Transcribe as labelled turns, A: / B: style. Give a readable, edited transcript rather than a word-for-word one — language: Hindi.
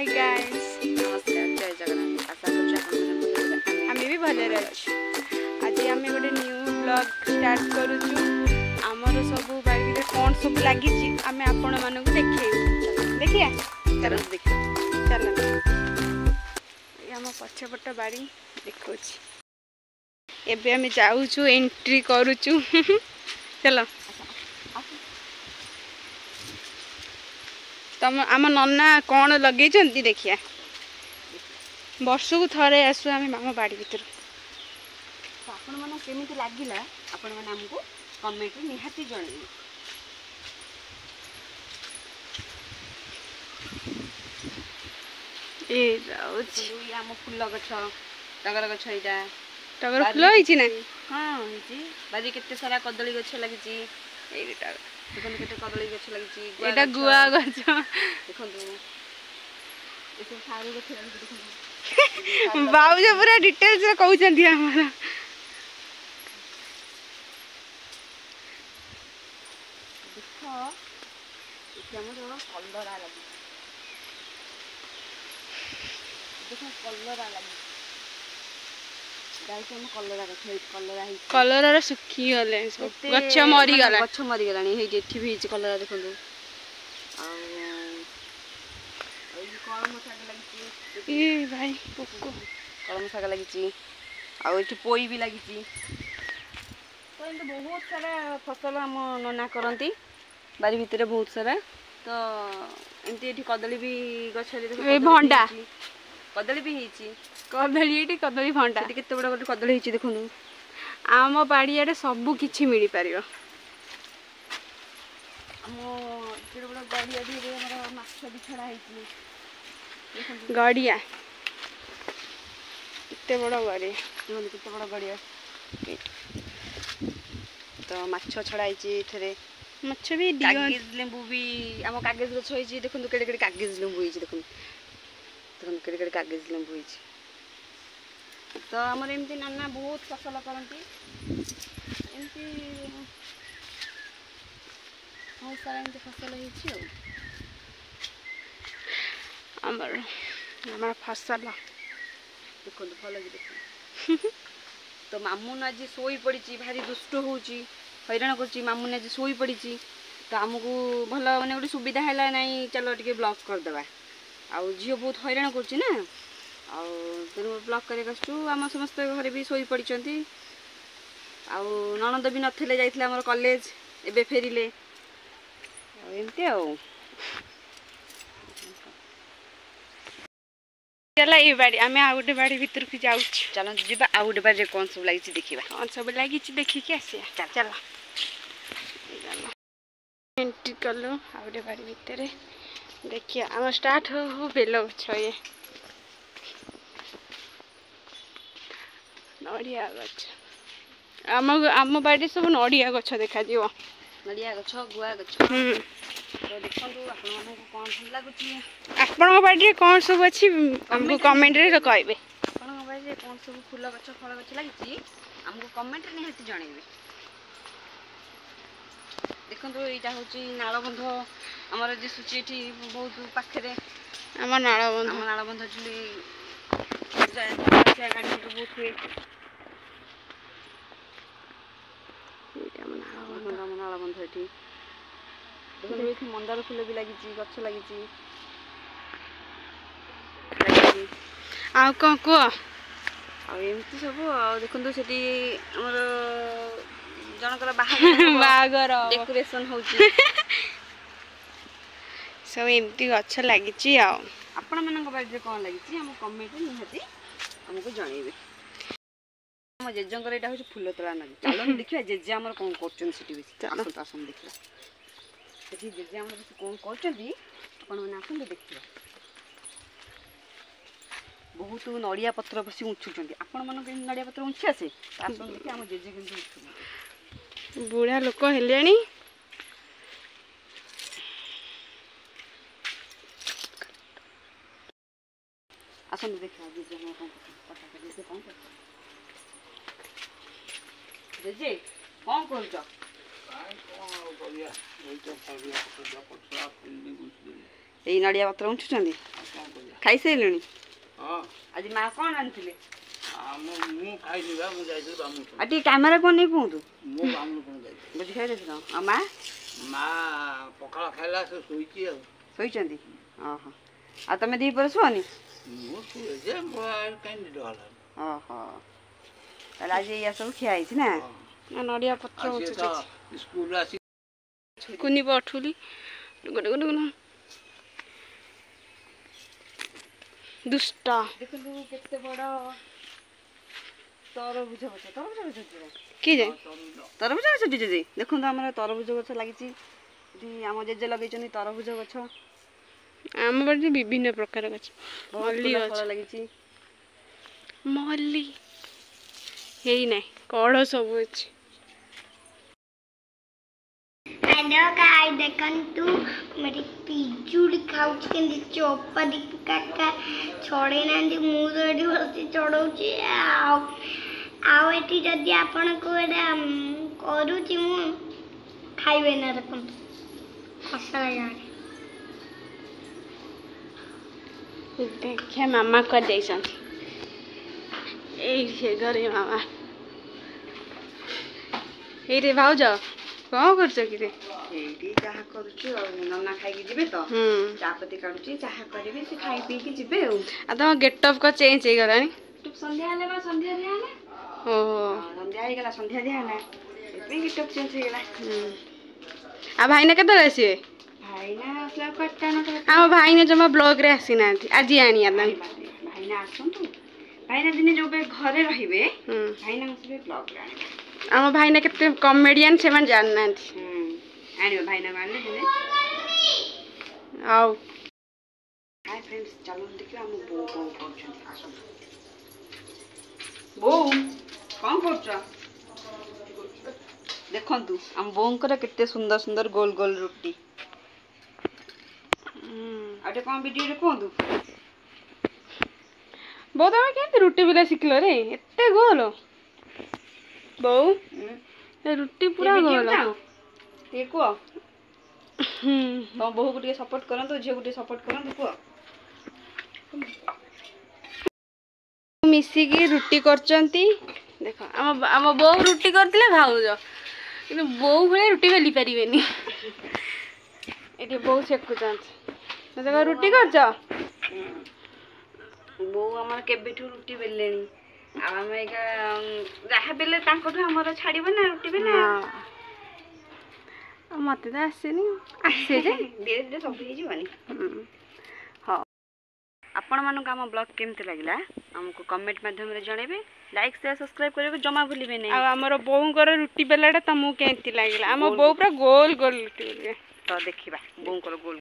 A: हाय गाइस
B: नमस्कार जय जगन्नाथ आशा करूँ
A: आम भी भले अच्छे आज आम गोटे न्यू ब्लॉग स्टार्ट करुचु आमर सब बाड़ी कौन सब लगी आम आपण मानक देखिए चल आम पछपट बाड़ी देखा एबे आम जाऊँ एंट्री करुचु चल तम आम नन्ना कौन लगे देखिया वर्ष को थरे आसु आम आम बाड़ी भर
B: तो आपण मन केमिति लागिला आपण मन हमको कमेंट निहाती जणाइबे।
A: ए जाउछि
B: ई आम फूल गछ टगर गछ एटा
A: टगर फुल होइछि ना
B: हां होइछि बारी केते सारा कदली गछ लागिछि
A: एटा
B: देखन केते कदली गछ लागिछि
A: एटा गुआ गछ
B: देखन ए सब सारू गछ लागिछि देखन
A: बाबूज पूरा डिटेल्स रे कहउछन्ती हमरा
B: देखो इथे हमर कलरा लागि देखो कलरा लागि गाइस हम कलरा गछ
A: कलरा रे सुखी गले गछ मरी
B: गलानी हेइ एठी भी हिच कलरा देखंदु आ कलम साग लागि
A: ए भाई पोको
B: कलम साग लागि आ एठी पोई भी लागि तो एंत बहुत सारा फसल हम नना करती बारी भितर बहुत सारा तो एमती एठी कदली भी गछरे देखो
A: ए भंडा
B: कदली भी हिची
A: कदली एठी कदली भंडा
B: एठी केते बड़ा बड़ा कदली हिची देखनु
A: आम बाड़ियाडे सब किछि मिली पारियो
B: हमो केते बड़ा गड़िया भी रे हमरा माछ भी छड़ा हिची देखनु
A: गड़िया किते बड़ा गड़िया
B: देखनु केते बड़ा गड़िया तो माछ छड़ा हिची थरे
A: माछ भी
B: कागज लेंबू भी आम कागज गछ होइची देखनु केडे केडे कागज लेंबू होइची देखनु देखनु केडे केडे कागज लेंबू होइची तो हमर एमती नाना बहुत फसल करती एमती बहुत सारा एमती फसल होइची
A: हमर हमर फसल
B: देखनु फल भी देखनु तो मामुन आज सोई पड़ी भारी दुष्ट होउची हैरान करची मामुन आज सोई पड़ी तो आमको भल माने गोटे सुविधा है ना चलो टे ब्लॉक करदे आउ झील बहुत हैरान करची ना तेणु ब्लॉक कर आम समस्त घरे भी सोई पड़ी आउ ननद भी नथिले जाइथिले हमर कॉलेज एबे फेरिले एमती
A: चला ये बाड़ी आम आ गोटे बाड़ी भीतर को जाऊँ
B: चलो जीवा आ गोटे बाड़ी कौन सब लगी देखा
A: कौन सब लगी देखिकी आसिया चल एंट्री कलु आ गोटे बाड़ी भितर देखिए आम स्टार्ट हो बेल गछ ये नड़िया गछ आम बाड़ी सब नड़िया गछ देखा दियो
B: नड़िया गछ गुआ गछ तो देखो आपको कौन भल लगुच
A: आपण बाड़ी कौन सब अच्छी हमको कमेंट रे कहबे
B: आपण बाड़ी कौन सब फूल गछ फल गछ लगी हमको कमेंट रे निहाती जणाइबे। देखो यहाँ हूँ नालबंध आमर दिशुची ये बहुत पाखे
A: आम
B: नालबंध गाड़ी बहुत हुए नालबंध ये देखो ये मंदार फूल भी लगी गछ लगी
A: आ कौन कह
B: आमती सब देखो से आमर जनकर बाहागर डेकोरेशन होची
A: सब एमती गछ लगी
B: आपण मानक बाड़ी कौन लगी हम कमेंट निहाती हमको जणाइबे। हम जेजंकर एटा होची फूल तोड़ा नदी चलो देखिया जेजे हमर कोन करचन सिटी बेसी आसन आसन देखिया देखि जेजे हमर बेसी कोन करचंदी आपण माने आसन देखिया बहुत नड़िया पत्र बसी उछुचंदी आपण मानक नड़िया पत्र उछी आसे आसन देखि हम जेजे केन उछुचंदी
A: बुढ़ा लोक हेलेनी
B: आसन देखिया जेजे हम कोन पता जेजे कोन जेजे कोन करछ এই নড়িয়া পত্র উঠুଛନ୍ତି ଖାଇସାରିଲୁଣି?
C: ହଁ
B: ଆଜି ମା କ'ଣ ଆଣିଥିଲେ?
C: ମୁଁ ଖାଇନି ବା ମୁଁ ଯାଇଥିଲି ବାମୁଣ
B: ଆଉ ଟିକେ କ୍ୟାମେରା କ'ଣ ନେଇ କୁହନ୍ତୁ।
C: ମୁଁ ବାମୁଣ କ'ଣ ଯାଇଥିଲି
B: ବୁଝି ଖାଇଦେଇଥିଲ? ଆଉ ମା
C: ମା ପଖାଳ ଖାଇଲା ସେ ଶୋଇଛି ଆଉ
B: ଶୋଇଛନ୍ତି? ଓହୋ। ଆଉ ତମେ ଦ୍ୱିପହରେ ଶୁଅନି?
C: ମୁଁ ଶୁଏ ଯେ ମୋ କାହିଁ ନିଦ ହେଲାନି।
B: ଓହୋ। ତାହେଲେ ଆଜି ଏଇଆ ସବୁ ଖିଆ ହେଇଛି ନା? ନଡ଼ିଆ ପତ୍ର
C: ଆଉ ସିଏ ତ ସ୍କୁଲରୁ ଆସି
A: କୁନି ପଠୁଲି ଦୁଷ୍ଟ।
B: ଦେଖନ୍ତୁ କେତେ ବଡ଼ ତରଭୁଜ ଗଛ।
A: କି ଯାଏ
B: ତରଭୁଜ ଗଛ ଦିଦି ଦେଖନ୍ତୁ ଆମର ତରଭୁଜ ଗଛ ଲାଗିଛି। ଏଠି ଆମ ଜେଜେ ଲଗେଇଛନ୍ତି ତରଭୁଜ ଗଛ।
A: ଆମ ବାଡ଼ିରେ ବିଭିନ୍ନ ପ୍ରକାର ଗଛ।
B: ବହୁତ
A: ମଲ୍ଲି
B: ଫୁଲ
A: ଗଛ
B: ଫଳ ଲାଗିଛି।
A: ମଲ୍ଲି ହେଇନାହିଁ, କଢ଼ ସବୁ ଅଛି।
D: हेलो गाइस देखंतु मेरी पिजुड़ी खाउछ केंदी चोपदी काका छोड़े नांदी मु रेडी बसी चढ़ौची आउ एठी जदी आपण को एटा करूची मु खाइबे ना देखंतु खसा जाने
A: देखिए मामा कर जाइछंती एई घरे मामा एई रे भाउज कौन करछ कि रे?
B: ଏଇଠି ଚାହା କରୁଛୁ ଆଉ ନନା ଖାଇକି ଯିବେ ତ ଚାପତି କାଢୁଛି ଚାହା କରିବି ସେ ଖାଇ ପିଇକି ଯିବେ ଆଉ।
A: आ तम गेटअप का चेंज हो गलानी।
B: ସନ୍ଧ୍ୟା ହେଲେ ବା ସନ୍ଧ୍ୟା ଦିଆ ହେଲା।
A: ओहो
B: ସନ୍ଧ୍ୟା ହେଇଗଲା ସନ୍ଧ୍ୟା ଦିଆ ହେଲା ଏବେ ଗିଟଅପ ଚେଞ୍ଜ ହେଇଗଲା।
A: आ भाईना केतले आसीबे?
B: ଭାଇନା ଆସିଲା କଟା ନଟା
A: ଆମ ଭାଇନା ଜମା ବ୍ଲଗ ରେ ଆସି ନାହାନ୍ତି, ଆଜି ଆଣିଆ ତାଙ୍କୁ।
B: ଭାଇନା ଆସନ୍ତୁ। ଭାଇନା ଦିନେ ଯୋଉ ଘରେ ରହିବେ
A: ହୁଁ
B: ଭାଇନା ଆସିବେ ବ୍ଲଗରେ ଆଣିବେ।
A: ଆମ ଭାଇନା କେତେ କମେଡିଆନ ସେମାନେ ଜାଣି ନାହାନ୍ତି।
B: ଆଣିବେ ଭାଇନା ଆଣିଲେ ଦିନେ।
A: ଆଉ
B: ହାय ଫ୍ରେଣ୍ଡସ୍ ଚାଲନ୍ତୁ ଦେଖିବା ଆମ ବୋଉ କ'ଣ କରୁଛନ୍ତି। ଆସନ୍ତୁ ବୋଉ କ'ଣ କରୁଛ? ଦେଖନ୍ତୁ ଆମ ବୋଉଙ୍କର କେତେ ସୁନ୍ଦର ସୁନ୍ଦର ଗୋଲ ଗୋଲ ରୁଟି। ଆଉ ଟିକେ କ'ଣ ଭିଡ଼ିଓରେ କୁହନ୍ତୁ।
A: ବୋଉ ତମେ କେମିତି ରୁଟି ବେଲା ଶିଖିଲ ରେ ଏତେ ଗୋଲ? ବୋଉ ଏ ରୁଟି ପୁରା ଗୋଲ।
B: ଟିକେ କୁହ ତମ ବୋଉକୁ ଟିକେ ସପୋର୍ଟ କରନ୍ତୁ, ଝିଅକୁ ଟିକେ ସପୋର୍ଟ କରନ୍ତୁ କୁହ।
A: ମିଶିକି ରୁଟି କରୁଛନ୍ତି। ଦେଖ ଆମ ବୋଉ ରୁଟି କରିଥିଲେ ଭାଉଜ, କିନ୍ତୁ ବୋଉ ଭଳିଆ ରୁଟି ବେଲି ପାରିବେନି। ଏଠି ବୋଉ ସେକୁଛନ୍ତି। ଦେଖ ରୁଟି କରୁଛ?
B: ବୋଉ ଆମର କେବେଠୁ ରୁଟି ବେଲିଲେଣି। ଆଉ ଆମେ ଏଇକା ଯାହା ବେଲେ ତାଙ୍କଠୁ ଆମର ଛାଡ଼ିବ ନା ରୁଟି ବେଲା।
A: ମତେ ତ ଆସେନି, ଆସେ ଯେ
B: ଧୀରେ ଧୀରେ ସବୁ ହେଇଯିବନି। ହଉ ଆପଣମାନଙ୍କୁ ଆମ ବ୍ଲଗ କେମିତି ଲାଗିଲା ଆମକୁ କମେଣ୍ଟ ମାଧ୍ୟମରେ ଜଣେଇବେ। ଲାଇକ୍ ସେୟାର ସବସ୍କ୍ରାଇବ କରିବାକୁ ଜମା ଭୁଲିବେ ନାହିଁ।
A: ଆଉ ଆମର ବୋଉଙ୍କର ରୁଟି ବେଲାଟା ତମକୁ କେମିତି ଲାଗିଲା? ଆମ ବୋଉ ପୁରା ଗୋଲ ଗୋଲ ରୁଟି ବେଲିବେ।
B: ତ ଦେଖିବା ବୋଉଙ୍କର ଗୋଲ